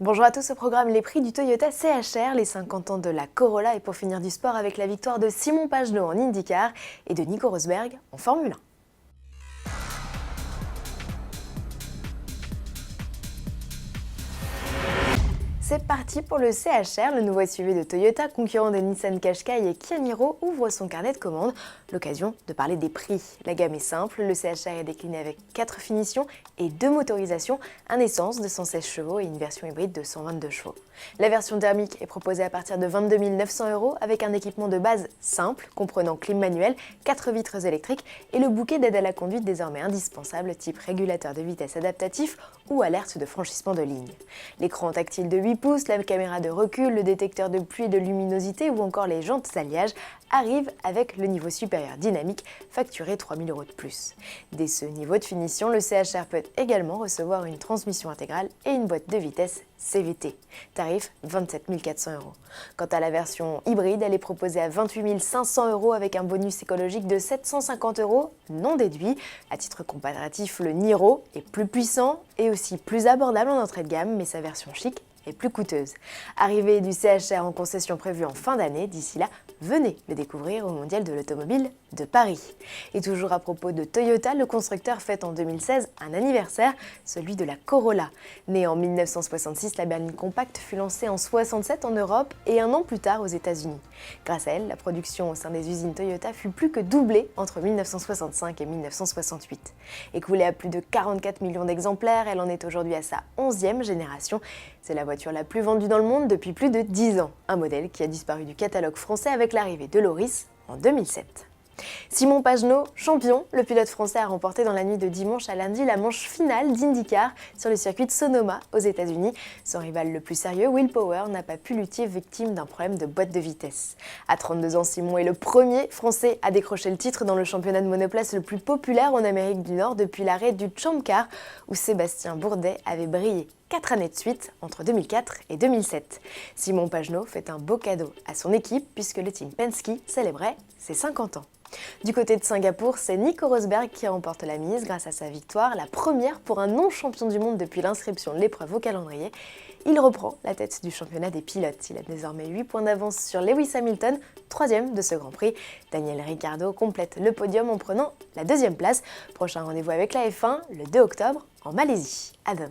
Bonjour à tous, au programme les prix du Toyota CHR, les 50 ans de la Corolla et pour finir du sport avec la victoire de Simon Pagenaud en IndyCar et de Nico Rosberg en Formule 1. C'est parti pour le CHR, le nouveau SUV de Toyota, concurrent de Nissan Qashqai et Kia Niro, ouvre son carnet de commandes. L'occasion de parler des prix. La gamme est simple, le CHR est décliné avec 4 finitions et 2 motorisations, un essence de 116 chevaux et une version hybride de 122 chevaux. La version thermique est proposée à partir de 22 900 € avec un équipement de base simple, comprenant clim manuelle, 4 vitres électriques et le bouquet d'aide à la conduite désormais indispensable, type régulateur de vitesse adaptatif ou alerte de franchissement de ligne. L'écran tactile de 8 pouces, la caméra de recul, le détecteur de pluie et de luminosité ou encore les jantes alliages arrivent avec le niveau supérieur dynamique facturé 3 000 € de plus. Dès ce niveau de finition, le CHR peut également recevoir une transmission intégrale et une boîte de vitesse CVT. Tarif 27 400 €. Quant à la version hybride, elle est proposée à 28 500 € avec un bonus écologique de 750 € non déduit. À titre comparatif, le Niro est plus puissant et aussi plus abordable en entrée de gamme, mais sa version chic est plus coûteuse. Arrivée du CHR en concession prévue en fin d'année, d'ici là, venez le découvrir au Mondial de l'Automobile de Paris. Et toujours à propos de Toyota, le constructeur fête en 2016 un anniversaire, celui de la Corolla. Née en 1966, la berline compacte fut lancée en 1967 en Europe et un an plus tard aux États-Unis. Grâce à elle, la production au sein des usines Toyota fut plus que doublée entre 1965 et 1968. Écoulée à plus de 44 millions d'exemplaires, elle en est aujourd'hui à sa 11e génération. C'est la voiture la plus vendue dans le monde depuis plus de 10 ans, un modèle qui a disparu du catalogue français avec l'arrivée de l'Auris en 2007. Simon Pagenaud, champion, le pilote français a remporté dans la nuit de dimanche à lundi la manche finale d'IndyCar sur le circuit de Sonoma aux États-Unis. Son rival le plus sérieux, Will Power, n'a pas pu lutter, victime d'un problème de boîte de vitesse. À 32 ans, Simon est le premier français à décrocher le titre dans le championnat de monoplace le plus populaire en Amérique du Nord depuis l'arrêt du Champ Car où Sébastien Bourdet avait brillé 4 années de suite entre 2004 et 2007. Simon Pagenaud fait un beau cadeau à son équipe puisque le team Penske célébrait ses 50 ans. Du côté de Singapour, c'est Nico Rosberg qui remporte la mise grâce à sa victoire, la première pour un non-champion du monde depuis l'inscription de l'épreuve au calendrier. Il reprend la tête du championnat des pilotes. Il a désormais 8 points d'avance sur Lewis Hamilton, 3e de ce Grand Prix. Daniel Ricciardo complète le podium en prenant la 2e place. Prochain rendez-vous avec la F1 le 2 octobre en Malaisie. À demain.